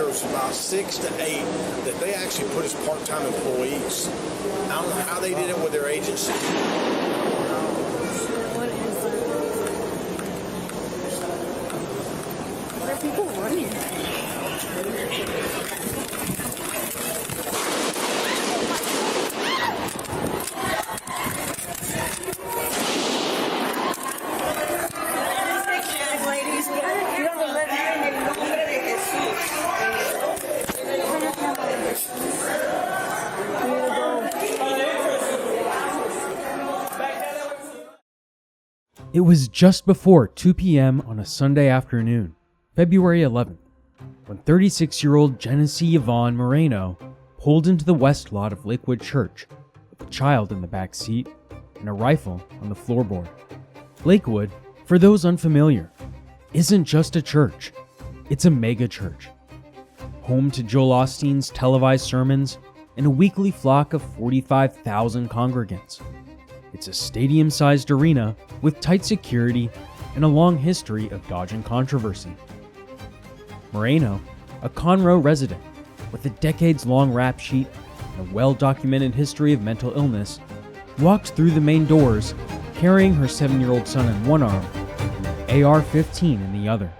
serves about 6 to 8 that they actually put as part-time employees. I don't know how they did it with their agency. What is that? What are people running? It was just before 2 p.m. on a Sunday afternoon, February 11th, when 36-year-old Genesse Ivonne Moreno pulled into the west lot of Lakewood Church with a child in the back seat and a rifle on the floorboard. Lakewood, for those unfamiliar, isn't just a church, it's a megachurch. Home to Joel Osteen's televised sermons and a weekly flock of 45,000 congregants. It's a stadium-sized arena with tight security and a long history of dodging controversy. Moreno, a Conroe resident with a decades-long rap sheet and a well-documented history of mental illness, walked through the main doors carrying her 7-year-old son in one arm and an AR-15 in the other.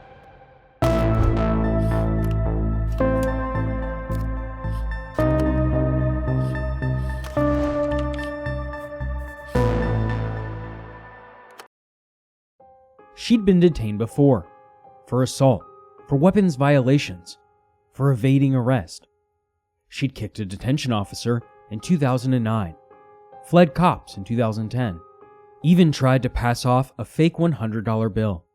She'd been detained before, for assault, for weapons violations, for evading arrest. She'd kicked a detention officer in 2009, fled cops in 2010, even tried to pass off a fake $100 bill.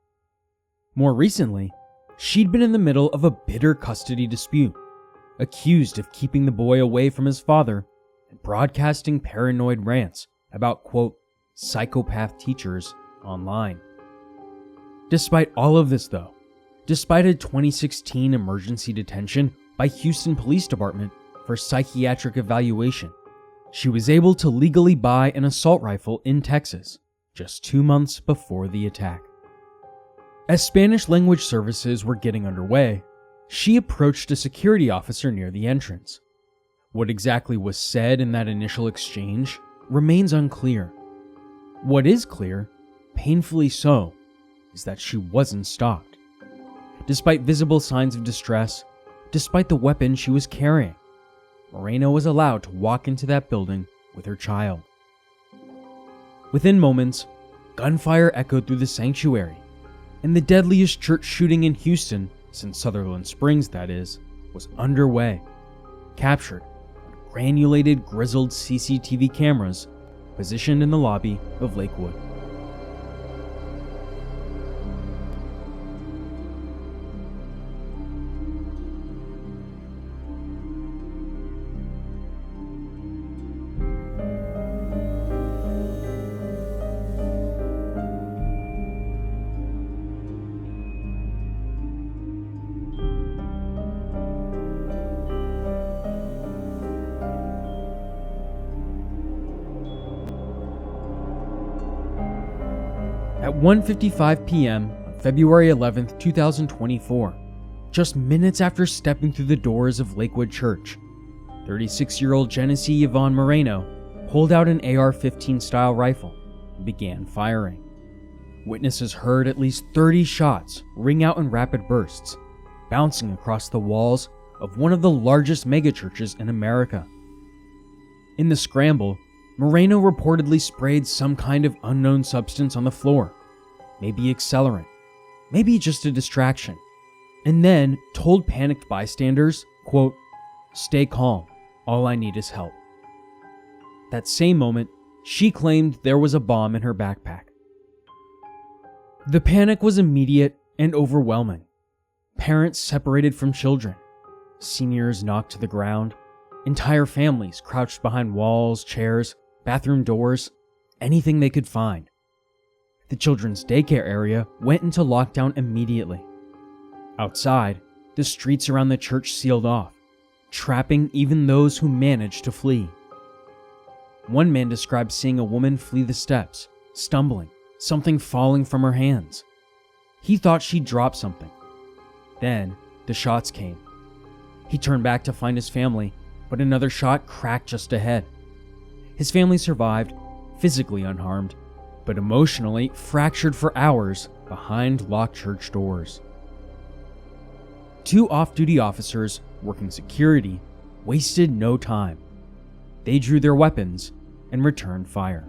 More recently, she'd been in the middle of a bitter custody dispute, accused of keeping the boy away from his father and broadcasting paranoid rants about, quote, psychopath teachers online. Despite all of this though, despite a 2016 emergency detention by Houston Police Department for psychiatric evaluation, she was able to legally buy an assault rifle in Texas just 2 months before the attack. As Spanish language services were getting underway, she approached a security officer near the entrance. What exactly was said in that initial exchange remains unclear. What is clear, painfully so, is that she wasn't stopped. Despite visible signs of distress, despite the weapon she was carrying, Moreno was allowed to walk into that building with her child. Within moments, gunfire echoed through the sanctuary, and the deadliest church shooting in Houston, since Sutherland Springs that is, was underway, captured on granulated, grizzled CCTV cameras positioned in the lobby of Lakewood. At 1:55 p.m. on February 11, 2024, just minutes after stepping through the doors of Lakewood Church, 36-year-old Genesse Ivonne Moreno pulled out an AR-15 style rifle and began firing. Witnesses heard at least 30 shots ring out in rapid bursts, bouncing across the walls of one of the largest megachurches in America. In the scramble, Moreno reportedly sprayed some kind of unknown substance on the floor, maybe accelerant, maybe just a distraction, and then told panicked bystanders, quote, "Stay calm, all I need is help." That same moment, she claimed there was a bomb in her backpack. The panic was immediate and overwhelming. Parents separated from children, seniors knocked to the ground, entire families crouched behind walls, chairs, bathroom doors, anything they could find. The children's daycare area went into lockdown immediately. Outside, the streets around the church sealed off, trapping even those who managed to flee. One man described seeing a woman flee the steps, stumbling, something falling from her hands. He thought she dropped something. Then, the shots came. He turned back to find his family, but another shot cracked just ahead. His family survived, physically unharmed, but emotionally fractured for hours behind locked church doors. 2 off-duty officers working security wasted no time. They drew their weapons and returned fire.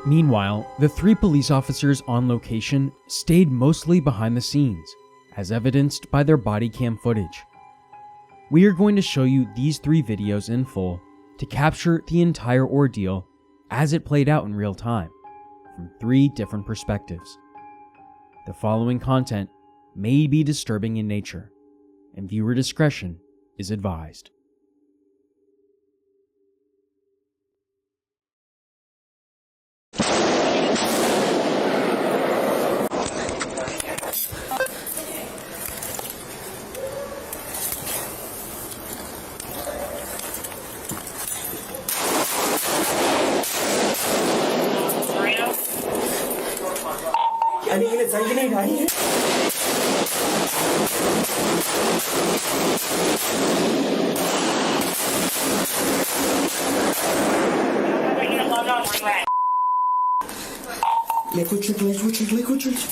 Meanwhile, the 3 police officers on location stayed mostly behind the scenes, as evidenced by their body cam footage. We are going to show you these 3 videos in full to capture the entire ordeal as it played out in real time, from 3 different perspectives. The following content may be disturbing in nature, and viewer discretion is advised. Lakewood Church, Lakewood Church, Lakewood Church.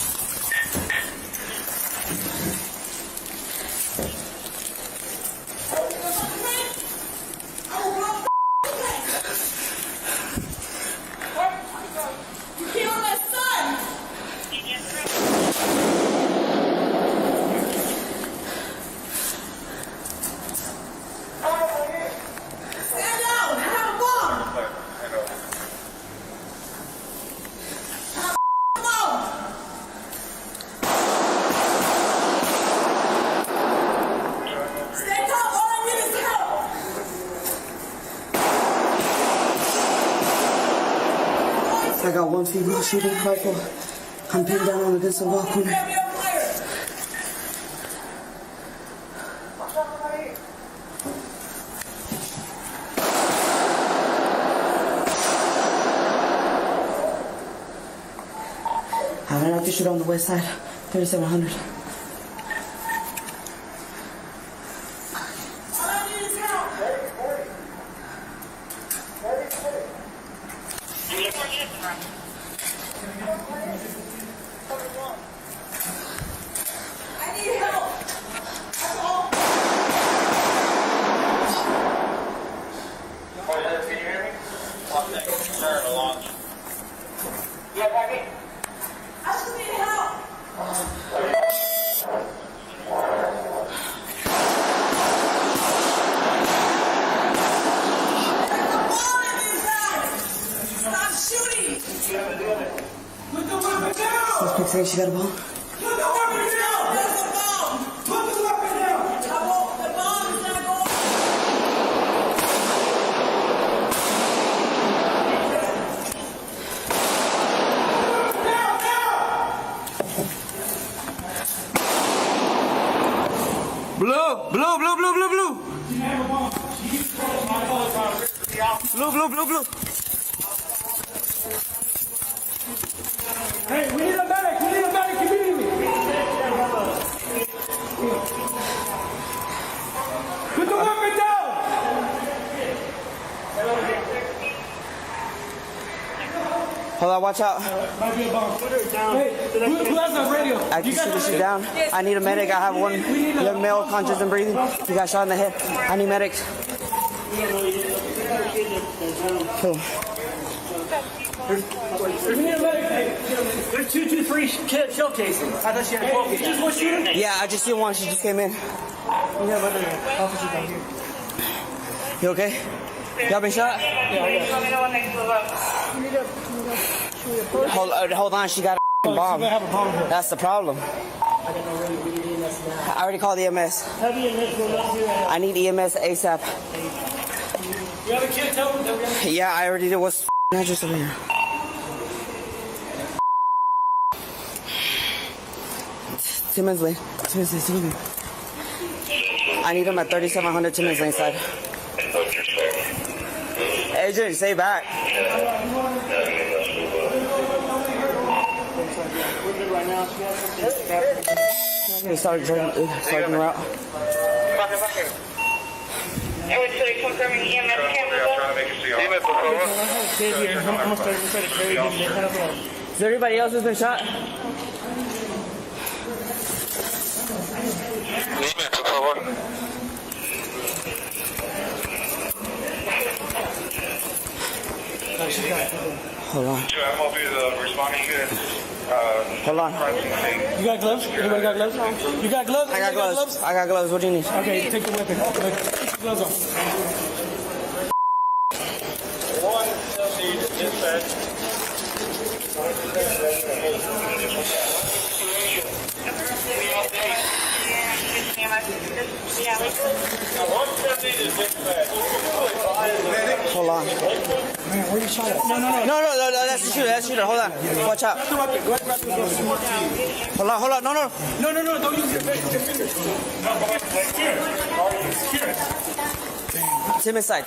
I got 1 female shooting rifle. I'm pinned down against the wall corner. I ran out to shoot on the west side, 3700. Suspect says she got a bomb. Put the weapon down! There's a bomb! Put the weapon down! The bomb is not going. Blue, blue, blue, blue, blue, blue. Blue, blue, blue, blue. Hey, we need a medic! We need a medic immediately! Put the weapon down! Hold on, watch out. Might be a bomb. Put it down. Hey, who has that radio? I can see this shit down. I need a medic. I have one young male conscious and breathing. He got shot in the head. I need medics. Cool. We need a medic. There's 223 shell casings. I thought she had 12. You just one shooter? Yeah, I just see one. She just came in. Yeah, but officer down here. You okay? Y'all been shot? Hold on. She got a bomb. Have a bomb here. That's the problem. I already called EMS. Have EMS go up here. I need EMS ASAP. You have a kid? Tell them that we have Yeah, I already did. What's the address over here? Timmons Lane. Timmons Lane. I need him at 3700 Timmons Lane side. Adrian, stay back. Starting route. Confirming EMS Is there anybody else who's been shot? Hold on. Hold on. You got gloves? Anybody got gloves? You got gloves? I got gloves. I got gloves. What do you need? Okay, take the weapon. Put the gloves on. Hold on. Man, where you shot at? No. No, that's the shooter. That's the shooter. Hold on. Watch out. Hold on. No. No, don't use your fingers. Timmons side.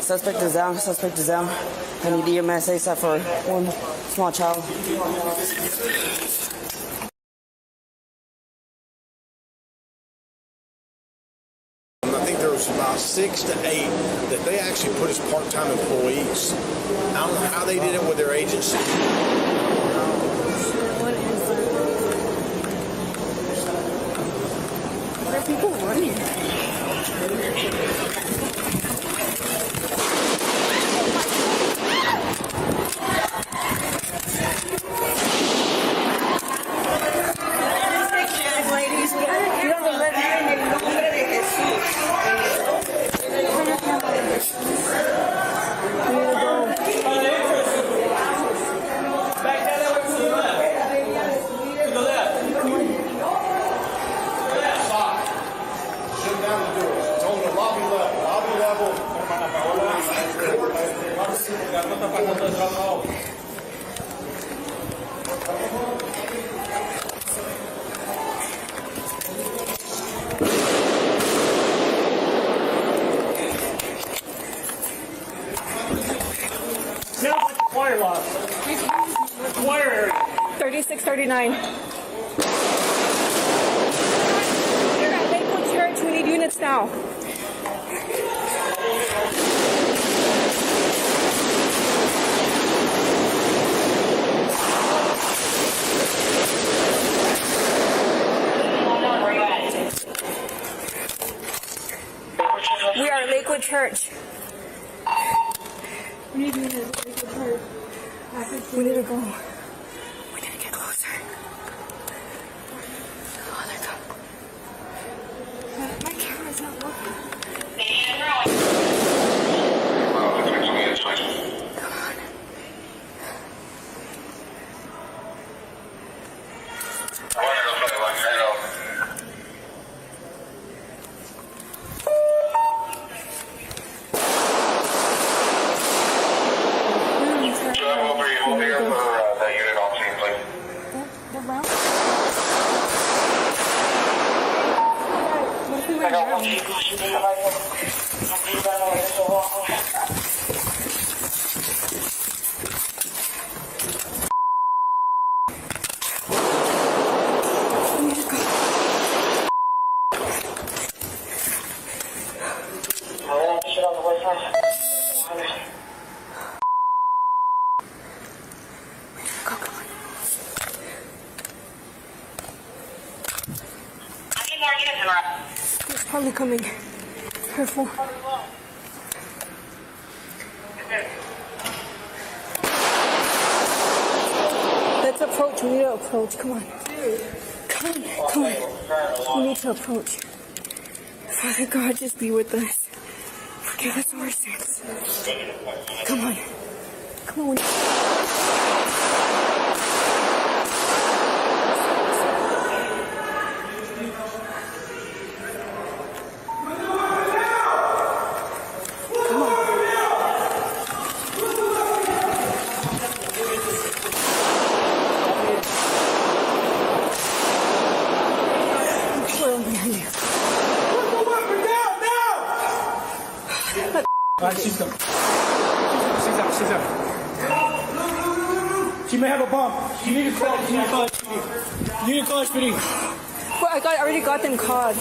Suspect is down. I need EMS ASAP for one small child. I think there was about 6 to 8 that they actually put as part-time employees. I don't know how they did it with their agency. What is that? What are people running? Wire loss. Wire area. 3639. You're at Lakewood Church. We need units now. We are at Lakewood Church. We need units at Lakewood Church. We need to go. We need to get closer. Oh, they're coming. My camera's not working. Come on. The route? What if we went around? It's probably coming. Careful. Let's approach. We need to approach. Come on. Come on. Come on. We need to approach. Father God, just be with us. Forgive us our sins. Come on. Come on. She's up. She's up. She may have a bomb. You need to call. You need to call SPD. You need to call SPD. Well, I already got them called.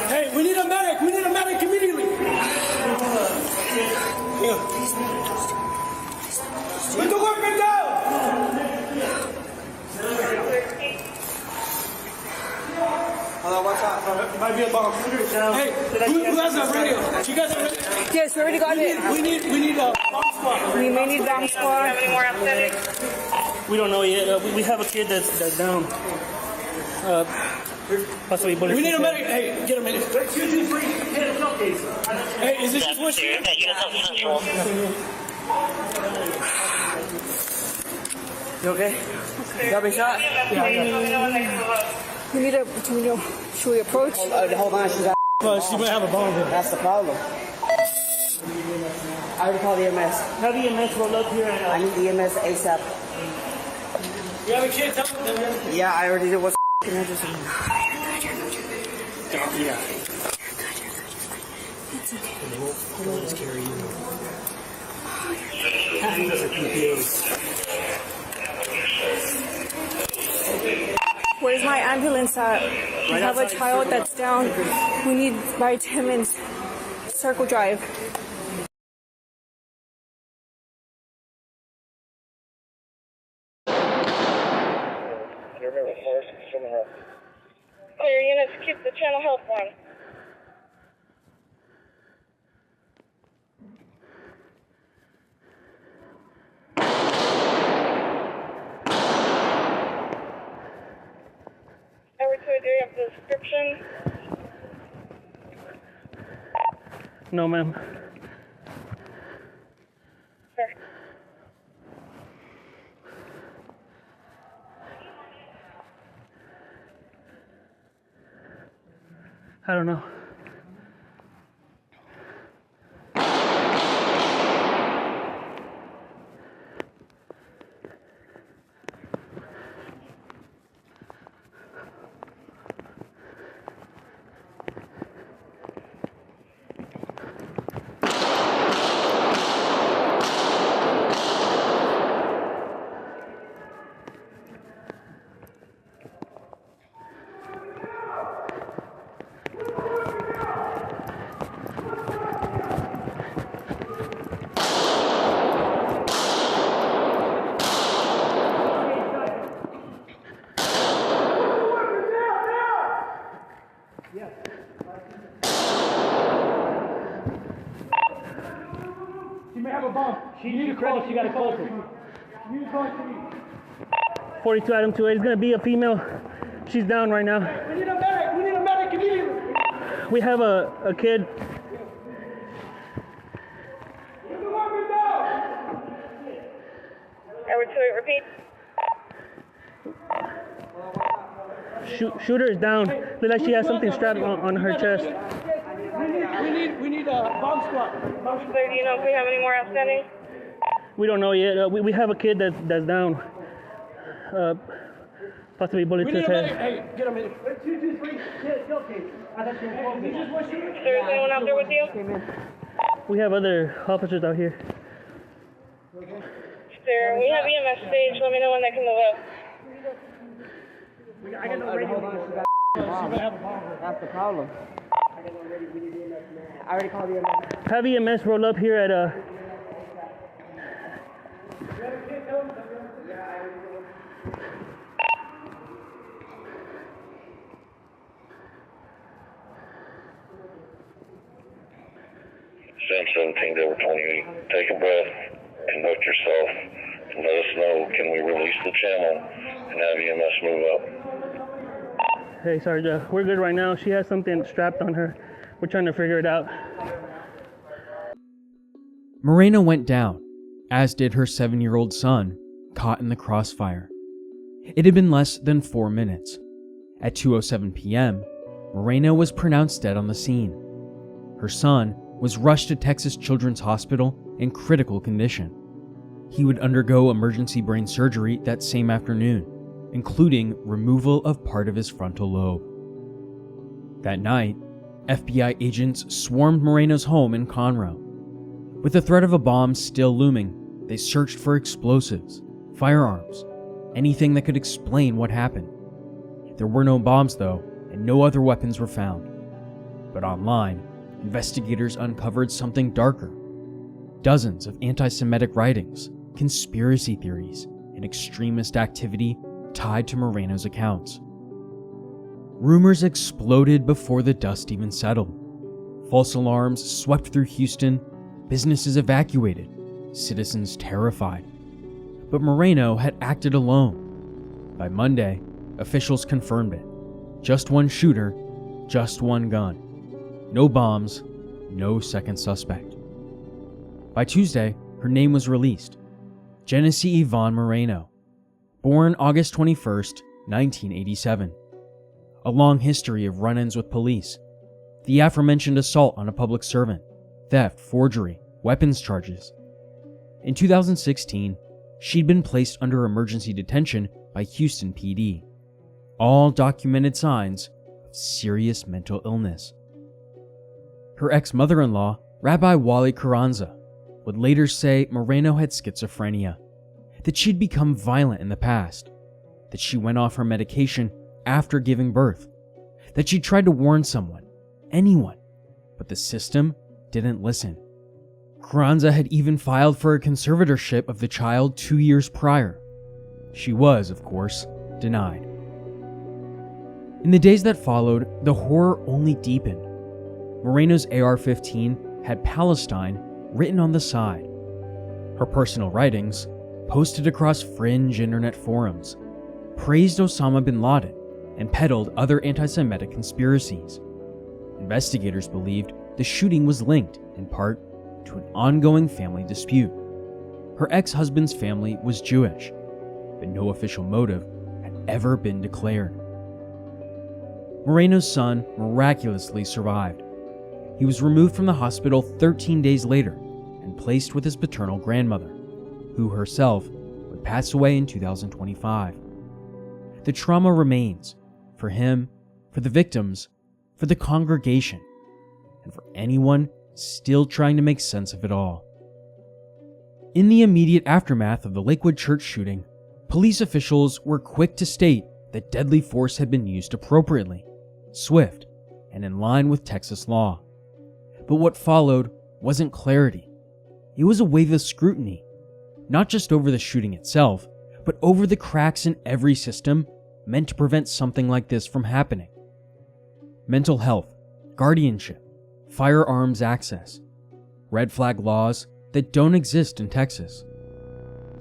Hey, we need a medic. We need a medic immediately. Put the weapon down. Hello, what's up? It might be a bomb. Hey, who has that radio? You guys are ready? Yes, we already got it. We need a bomb squad. We may need bomb squad. Any more outstanding? We don't know yet. We have a kid that's down. Possibly bullet. We need a medic. Hey, get a medic. 223. Hey, is this just what you? You okay? You got me shot? We need to, should we approach? Hold on, she's out. She might have a bomb here. That's the problem. I already called EMS. Have EMS roll up here. I need EMS ASAP. You have a kid? Tell them. Yeah, I already did. What's can I just... Yeah. It's okay. They won't scare you. These are PPAs. Where's my ambulance at? We have a child that's down. We need vitamins. Circle Drive. Clear units, keep the channel health one. Do you have the description? No, ma'am. Sir. I don't know. She may have a bomb. She got to call her. 42 item 28. It's going to be a female. She's down right now. We need a medic. We need a medic immediately. We have a kid. Edward 28, repeat. Shooter is down. Looks like she has something strapped on her chest. We need a bomb squad. Clear, do you know if we have any more outstanding? We don't know yet. We have a kid that's down. Possibly bullet to his head. Hey, get him in. 223. There's anyone out there with you? We have other officers out here. Sir, we have EMS stage. Let me know when they can move up. I got no radio. That's the problem. I already called EMS. Have EMS roll up here at 17, they were telling you, take a breath, conduct yourself, and let us know, can we release the channel and have EMS move up? Hey, Sergeant, we're good right now. She has something strapped on her. We're trying to figure it out. Moreno went down, as did her 7-year-old son, caught in the crossfire. It had been less than 4 minutes. At 2:07 p.m., Moreno was pronounced dead on the scene. Her son was rushed to Texas Children's Hospital in critical condition. He would undergo emergency brain surgery that same afternoon, including removal of part of his frontal lobe. That night, FBI agents swarmed Moreno's home in Conroe. With the threat of a bomb still looming, they searched for explosives, firearms, anything that could explain what happened. There were no bombs, though, and no other weapons were found. But online, investigators uncovered something darker. Dozens of anti-Semitic writings, conspiracy theories, and extremist activity tied to Moreno's accounts. Rumors exploded before the dust even settled. False alarms swept through Houston, businesses evacuated, citizens terrified. But Moreno had acted alone. By Monday, officials confirmed it. Just one shooter, just one gun. No bombs, no second suspect. By Tuesday, her name was released. Genesse Ivonne Moreno, born August 21st, 1987. A long history of run-ins with police, the aforementioned assault on a public servant, theft, forgery, weapons charges. In 2016, she'd been placed under emergency detention by Houston PD. All documented signs of serious mental illness. Her ex-mother-in-law, Rabbi Wally Carranza, would later say Moreno had schizophrenia, that she'd become violent in the past, that she went off her medication after giving birth, that she tried to warn someone, anyone, but the system didn't listen. Carranza had even filed for a conservatorship of the child 2 years prior. She was, of course, denied. In the days that followed, the horror only deepened. Moreno's AR-15 had Palestine written on the side. Her personal writings, posted across fringe internet forums, praised Osama bin Laden and peddled other anti-Semitic conspiracies. Investigators believed the shooting was linked, in part, to an ongoing family dispute. Her ex-husband's family was Jewish, but no official motive had ever been declared. Moreno's son miraculously survived. He was removed from the hospital 13 days later and placed with his paternal grandmother, who herself would pass away in 2025. The trauma remains, for him, for the victims, for the congregation, and for anyone still trying to make sense of it all. In the immediate aftermath of the Lakewood Church shooting, police officials were quick to state that deadly force had been used appropriately, swift, and in line with Texas law. But what followed wasn't clarity. It was a wave of scrutiny, not just over the shooting itself, but over the cracks in every system meant to prevent something like this from happening. Mental health, guardianship, firearms access, red flag laws that don't exist in Texas.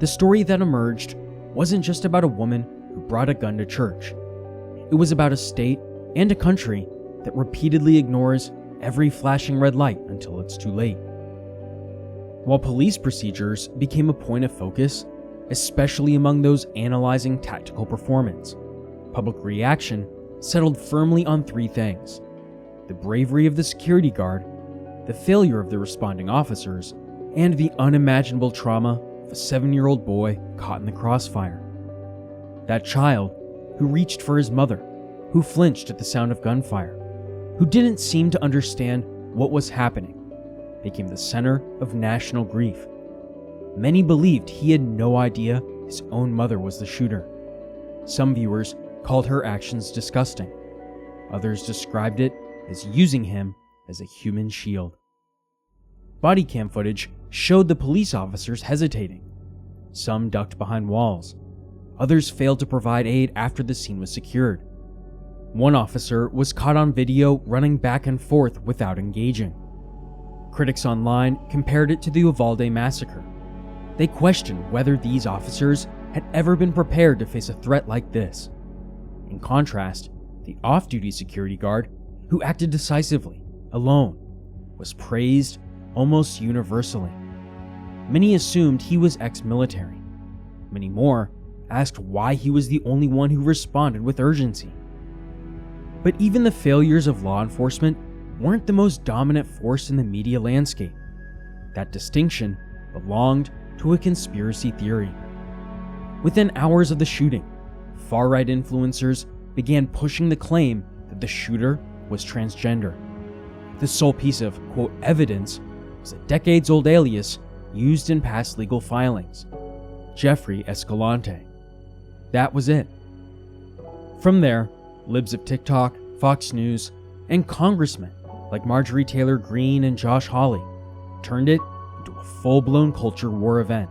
The story that emerged wasn't just about a woman who brought a gun to church. It was about a state and a country that repeatedly ignores every flashing red light until it's too late. While police procedures became a point of focus, especially among those analyzing tactical performance, public reaction settled firmly on 3 things: the bravery of the security guard, the failure of the responding officers, and the unimaginable trauma of a 7-year-old boy caught in the crossfire. That child who reached for his mother, who flinched at the sound of gunfire, who didn't seem to understand what was happening, became the center of national grief. Many believed he had no idea his own mother was the shooter. Some viewers called her actions disgusting. Others described it as using him as a human shield. Body cam footage showed the police officers hesitating. Some ducked behind walls. Others failed to provide aid after the scene was secured. One officer was caught on video running back and forth without engaging. Critics online compared it to the Uvalde massacre. They questioned whether these officers had ever been prepared to face a threat like this. In contrast, the off-duty security guard, who acted decisively, alone, was praised almost universally. Many assumed he was ex-military. Many more asked why he was the only one who responded with urgency. But even the failures of law enforcement weren't the most dominant force in the media landscape. That distinction belonged to a conspiracy theory. Within hours of the shooting, far-right influencers began pushing the claim that the shooter was transgender. The sole piece of, quote, evidence was a decades-old alias used in past legal filings, Jeffrey Escalante. That was it. From there, libs of TikTok, Fox News, and congressmen like Marjorie Taylor Greene and Josh Hawley turned it into a full-blown culture war event.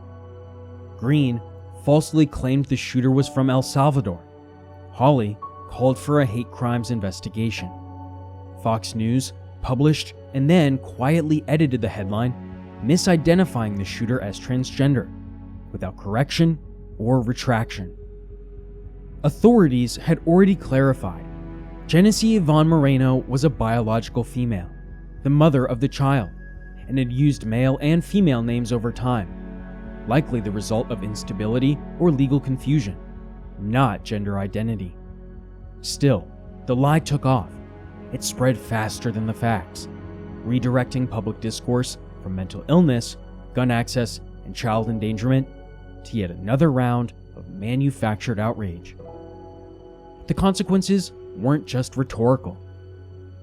Greene falsely claimed the shooter was from El Salvador. Hawley called for a hate crimes investigation. Fox News published and then quietly edited the headline, misidentifying the shooter as transgender, without correction or retraction. Authorities had already clarified Genesse Ivonne Moreno was a biological female, the mother of the child, and had used male and female names over time, likely the result of instability or legal confusion, not gender identity. Still, the lie took off. It spread faster than the facts, redirecting public discourse from mental illness, gun access, and child endangerment to yet another round of manufactured outrage. The consequences weren't just rhetorical.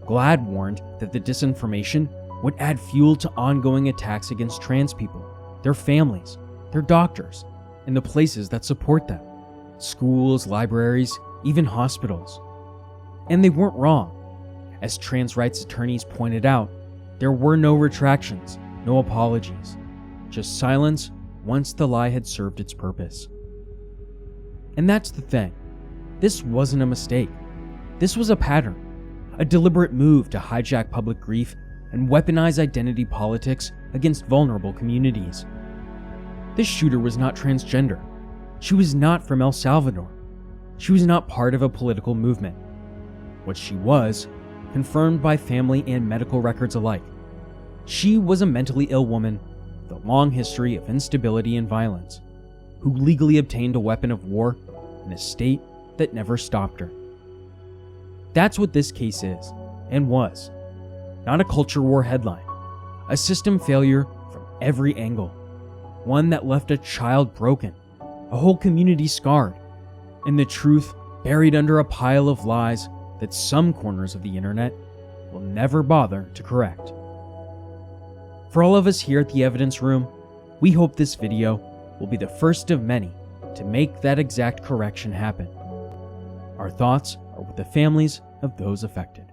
GLAAD warned that the disinformation would add fuel to ongoing attacks against trans people, their families, their doctors, and the places that support them, schools, libraries, even hospitals. And they weren't wrong. As trans rights attorneys pointed out, there were no retractions, no apologies, just silence once the lie had served its purpose. And that's the thing. This wasn't a mistake. This was a pattern, a deliberate move to hijack public grief and weaponize identity politics against vulnerable communities. This shooter was not transgender. She was not from El Salvador. She was not part of a political movement. What she was, confirmed by family and medical records alike, she was a mentally ill woman with a long history of instability and violence, who legally obtained a weapon of war in a state that never stopped her. That's what this case is, and was. Not a culture war headline, a system failure from every angle, one that left a child broken, a whole community scarred, and the truth buried under a pile of lies that some corners of the internet will never bother to correct. For all of us here at the Evidence Room, we hope this video will be the first of many to make that exact correction happen. Our thoughts are with the families of those affected.